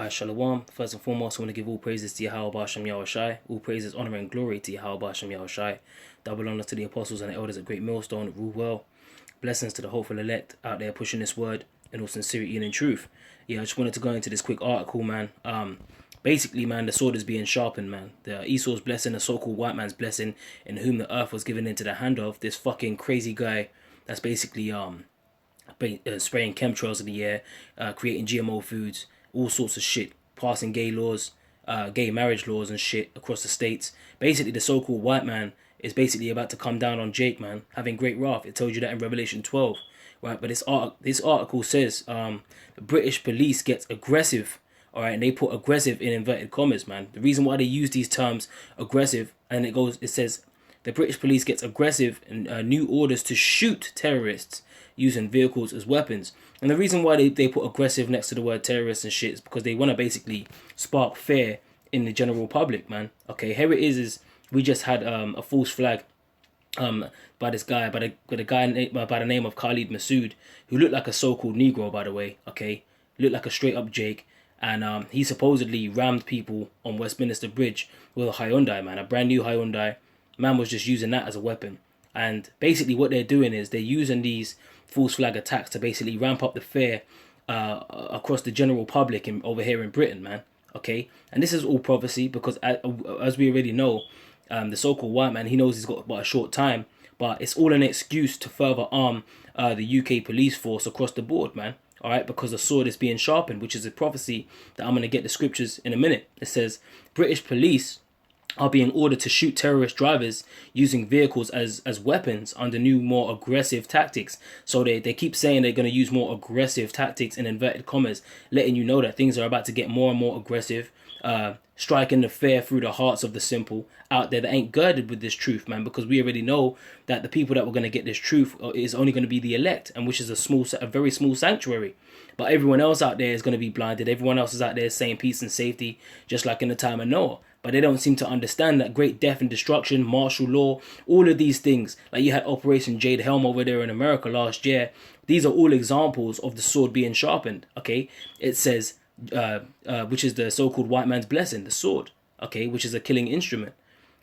Shalom. First and foremost, I want to give all praises to Yahweh Bashem Yahushai. All praises, honor, and glory to Yahweh Bashem Yahushai. Double honor to the apostles and the elders at GreatMillStone that rule well. Blessings to the hopeful elect out there pushing this word in all sincerity and in truth. Yeah, I just wanted to go into this quick article, man. Basically, man, the sword is being sharpened, man. The Esau's blessing, the so-called white man's blessing, in whom the earth was given into the hand of this fucking crazy guy that's basically spraying chemtrails in the air, creating GMO foods, all sorts of shit, passing gay laws, gay marriage laws and shit across the states. Basically, the so-called white man is basically about to come down on Jake, man, having great wrath. It tells you that in Revelation 12, right? But this article says the British police gets aggressive, all right, and they put aggressive in inverted commas, man. The reason why they use these terms, aggressive, and it says the British police gets aggressive and new orders to shoot terrorists using vehicles as weapons. And the reason why they put aggressive next to the word terrorist and shit is because they want to basically spark fear in the general public, man. Okay, here it is we just had a false flag by this guy, by the name of Khalid Masood, who looked like a so-called Negro, by the way, okay? Looked like a straight-up Jake. And he supposedly rammed people on Westminster Bridge with a Hyundai, man, a brand new Hyundai. Man was just using that as a weapon. And basically what they're doing is they're using these false flag attacks to basically ramp up the fear across the general public over here in Britain, man. Okay? And this is all prophecy because as we already know, the so-called white man, he knows he's got but a short time. But it's all an excuse to further arm the UK police force across the board, man. All right, because the sword is being sharpened, which is a prophecy that I'm going to get the scriptures in a minute. It says British police are being ordered to shoot terrorist drivers using vehicles as weapons under new, more aggressive tactics. So they keep saying they're going to use more aggressive tactics in inverted commas, letting you know that things are about to get more and more aggressive, striking the fear through the hearts of the simple out there that ain't girded with this truth, man, because we already know that the people that were going to get this truth is only going to be the elect, and which is a very small sanctuary. But everyone else out there is going to be blinded. Everyone else is out there saying peace and safety, just like in the time of Noah. But they don't seem to understand that great death and destruction, martial law, all of these things, like you had Operation Jade Helm over there in America last year. These are all examples of the sword being sharpened, okay? It says, which is the so-called white man's blessing, the sword, okay, which is a killing instrument,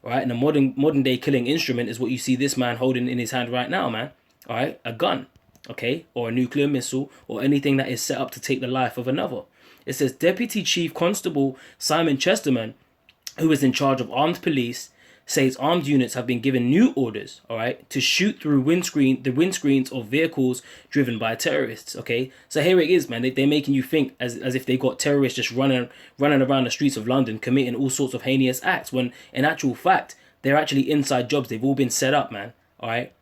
all right? And a modern day killing instrument is what you see this man holding in his hand right now, man, all right? A gun, okay, or a nuclear missile, or anything that is set up to take the life of another. It says Deputy Chief Constable Simon Chesterman, who is in charge of armed police, says armed units have been given new orders, all right, to shoot through the windscreens of vehicles driven by terrorists, okay? So here it is, man. They're making you think as if they got terrorists just running around the streets of London committing all sorts of heinous acts, when in actual fact, they're actually inside jobs. They've all been set up, man, all right?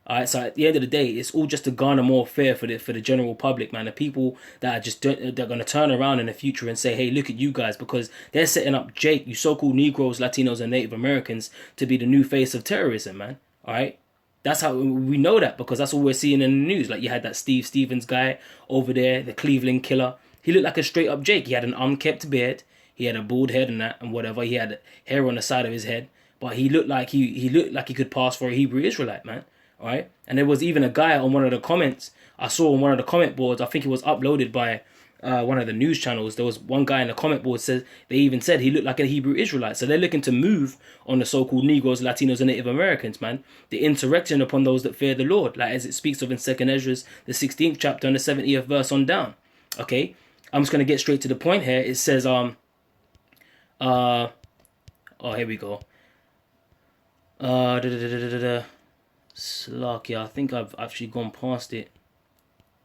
All right, so at the end of the day, it's all just to garner more fear for the general public, man. The people that are just they're going to turn around in the future and say, hey, look at you guys, because they're setting up Jake, you so-called Negroes, Latinos, and Native Americans to be the new face of terrorism, man. All right, that's how we know that, because that's all we're seeing in the news. Like you had that Steve Stevens guy over there, the Cleveland killer. He looked like a straight-up Jake. He had an unkempt beard. He had a bald head and that and whatever. He had hair on the side of his head, but he looked like he could pass for a Hebrew Israelite, man. All right, and there was even a guy on one of the comments I saw on one of the comment boards. I think it was uploaded by one of the news channels. There was one guy in the comment board they even said he looked like a Hebrew Israelite. So they're looking to move on the so-called Negroes, Latinos, and Native Americans, man. The insurrection upon those that fear the Lord, like as it speaks of in 2nd Ezra, the 16th chapter and the 70th verse on down. Okay, I'm just gonna get straight to the point here. It says oh, here we go. Slack, I think I've actually gone past it.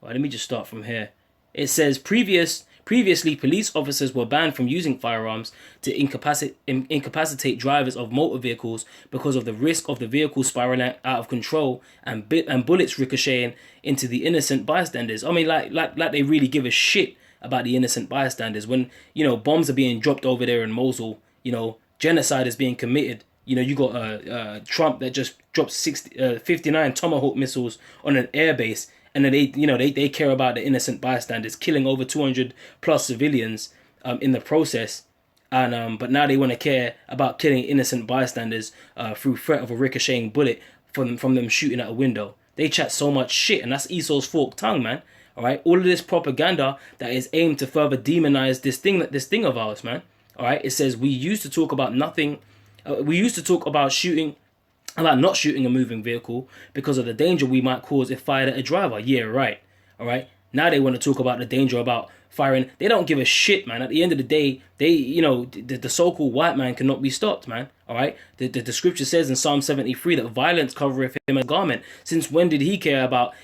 Right, let me just start from here. It says previously police officers were banned from using firearms to incapacitate drivers of motor vehicles because of the risk of the vehicle spiraling out of control and bullets ricocheting into the innocent bystanders. I mean, like they really give a shit about the innocent bystanders when, you know, bombs are being dropped over there in Mosul, you know, genocide is being committed. You know, you got Trump that just dropped 59 Tomahawk missiles on an airbase, and then they care about the innocent bystanders, killing over 200 plus civilians in the process, and but now they want to care about killing innocent bystanders through threat of a ricocheting bullet from them shooting at a window. They chat so much shit, and that's Esau's forked tongue, man. All right, all of this propaganda that is aimed to further demonize this thing of ours, man. All right, it says we used to talk about nothing. We used to talk about not shooting a moving vehicle because of the danger we might cause if fired at a driver. Yeah, right. All right. Now they want to talk about the danger about firing. They don't give a shit, man. At the end of the day, the so-called white man cannot be stopped, man. All right. The scripture says in Psalm 73 that violence covereth him a garment. Since when did he care about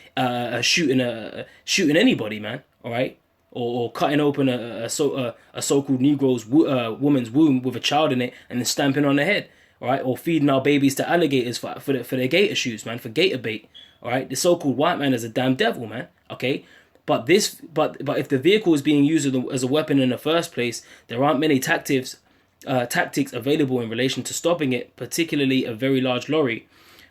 shooting anybody, man? All right. Or cutting open a so-called Negro's woman's womb with a child in it and then stamping on the head. All right, or feeding our babies to alligators for their gator shoots, man, for gator bait. All right, the so-called white man is a damn devil, man. Okay, but if the vehicle is being used as a weapon in the first place, there aren't many tactics available in relation to stopping it, particularly a very large lorry.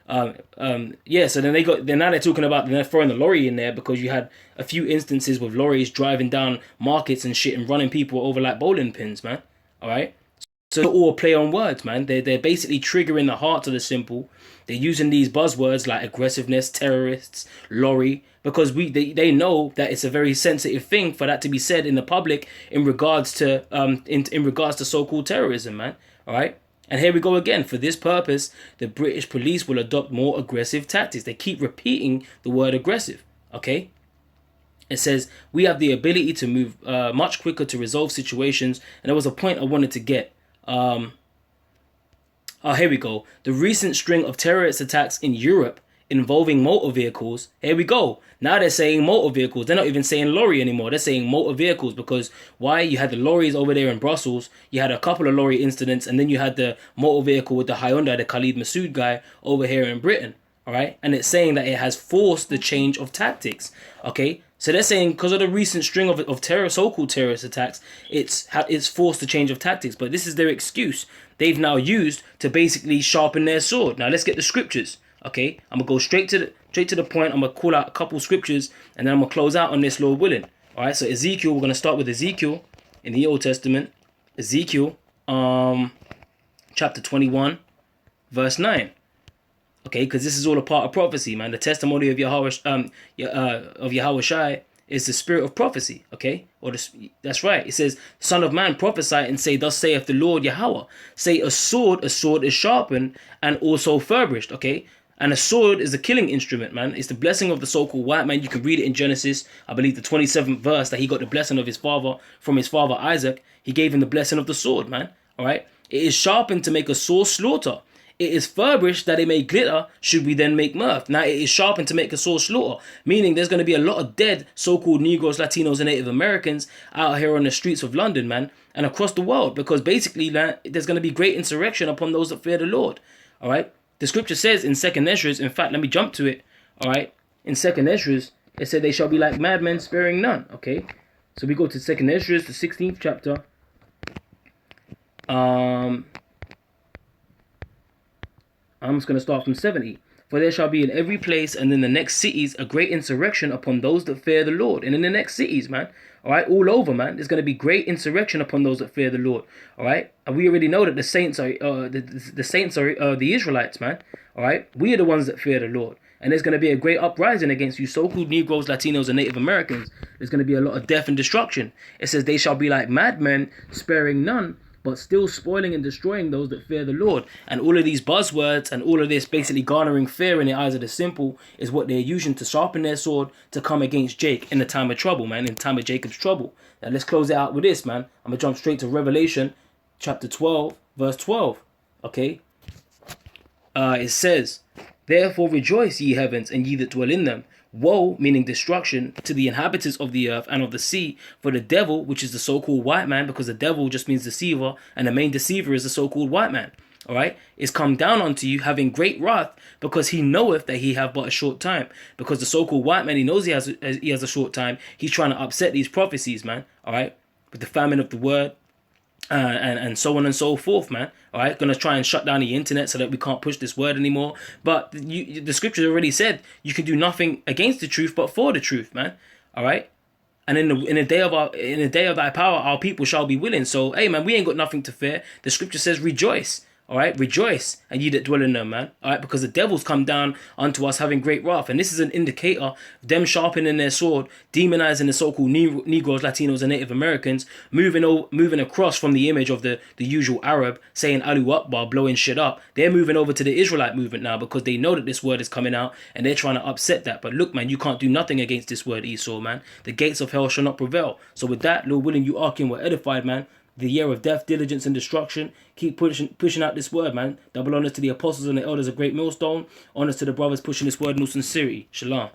So then now they're talking about they're throwing the lorry in there because you had a few instances with lorries driving down markets and shit and running people over like bowling pins, man. All right. So it's all play on words, man. They're basically triggering the heart of the simple. They're using these buzzwords like aggressiveness, terrorists, lorry, because they know that it's a very sensitive thing for that to be said in the public in regards to in regards to so-called terrorism, man. All right. And here we go again. For this purpose, the British police will adopt more aggressive tactics. They keep repeating the word aggressive. Okay. It says we have the ability to move much quicker to resolve situations. And there was a point I wanted to get. Here we go. The recent string of terrorist attacks in Europe involving motor vehicles. Here we go. Now they're saying motor vehicles. They're not even saying lorry anymore. They're saying motor vehicles because why? You had the lorries over there in Brussels. You had a couple of lorry incidents, and then you had the motor vehicle with the Hyundai, the Khalid Masood guy over here in Britain. All right, and it's saying that it has forced the change of tactics. Okay. So they're saying because of the recent string of so-called terrorist attacks, it's forced the change of tactics. But this is their excuse. They've now used to basically sharpen their sword. Now let's get the scriptures. Okay, I'm gonna go straight to the point. I'm gonna call out a couple scriptures, and then I'm gonna close out on this, Lord willing. All right. So Ezekiel, we're gonna start with Ezekiel in the Old Testament. Ezekiel, chapter 21, verse 9. Okay, because this is all a part of prophecy, man. The testimony of Yahweh Shai is the spirit of prophecy. Okay, that's right. It says, "Son of man, prophesy and say, Thus saith the Lord Yahweh. Say a sword is sharpened and also furbished." Okay, and a sword is a killing instrument, man. It's the blessing of the so-called white man. You can read it in Genesis, I believe, the 27th verse, that he got the blessing of his father from his father Isaac. He gave him the blessing of the sword, man. All right, it is sharpened to make a sore slaughter. It is furbished that it may glitter, should we then make mirth. Now it is sharpened to make a sore slaughter, meaning there's going to be a lot of dead so-called Negroes, Latinos, and Native Americans out here on the streets of London, man, and across the world, because basically there's going to be great insurrection upon those that fear the Lord. All right. The scripture says in 2nd Esdras, in fact, let me jump to it. All right. In 2nd Esdras, it said they shall be like madmen, sparing none. Okay. So we go to 2nd Esdras, the 16th chapter. I'm just going to start from 70. For there shall be in every place and in the next cities a great insurrection upon those that fear the Lord. And in the next cities, man. All right, all over, man. There's going to be great insurrection upon those that fear the Lord. All right, and we already know that the saints are the Israelites, man. All right, we are the ones that fear the Lord. And there's going to be a great uprising against you so-called Negroes, Latinos, and Native Americans. There's going to be a lot of death and destruction. It says they shall be like madmen, sparing none, but still spoiling and destroying those that fear the Lord. And all of these buzzwords and all of this basically garnering fear in the eyes of the simple is what they're using to sharpen their sword to come against Jake in the time of trouble, man, in the time of Jacob's trouble. Now let's close it out with this, man. I'm going to jump straight to Revelation chapter 12, verse 12. Okay. It says, "Therefore rejoice, ye heavens, and ye that dwell in them. Woe," meaning destruction, "to the inhabitants of the earth and of the sea, for the devil," which is the so-called white man, because the devil just means deceiver, and the main deceiver is the so-called white man, all right, "is come down unto you, having great wrath, because he knoweth that he have but a short time." Because the so-called white man, he knows he has a short time. He's trying to upset these prophecies, man, all right, with the famine of the word, and so on and so forth, man. All right, gonna try and shut down the internet so that we can't push this word anymore. But the scripture already said you can do nothing against the truth, but for the truth, man. All right, and in the day of thy power, our people shall be willing. So, hey, man, we ain't got nothing to fear. The scripture says rejoice. All right, rejoice, and ye that dwell in them, man. All right, because the devils come down unto us having great wrath. And this is an indicator of them sharpening their sword, demonizing the so-called Negroes, Latinos, and Native Americans, moving across from the image of the usual Arab, saying Allahu Akbar, blowing shit up. They're moving over to the Israelite movement now because they know that this word is coming out and they're trying to upset that. But look, man, you can't do nothing against this word, Esau, man. The gates of hell shall not prevail. So with that, Lord willing, you Arkin were edified, man. The year of death, diligence, and destruction. Keep pushing out this word, man. Double honors to the apostles and the elders of Great Millstone. Honors to the brothers pushing this word in all sincerity. Shalom.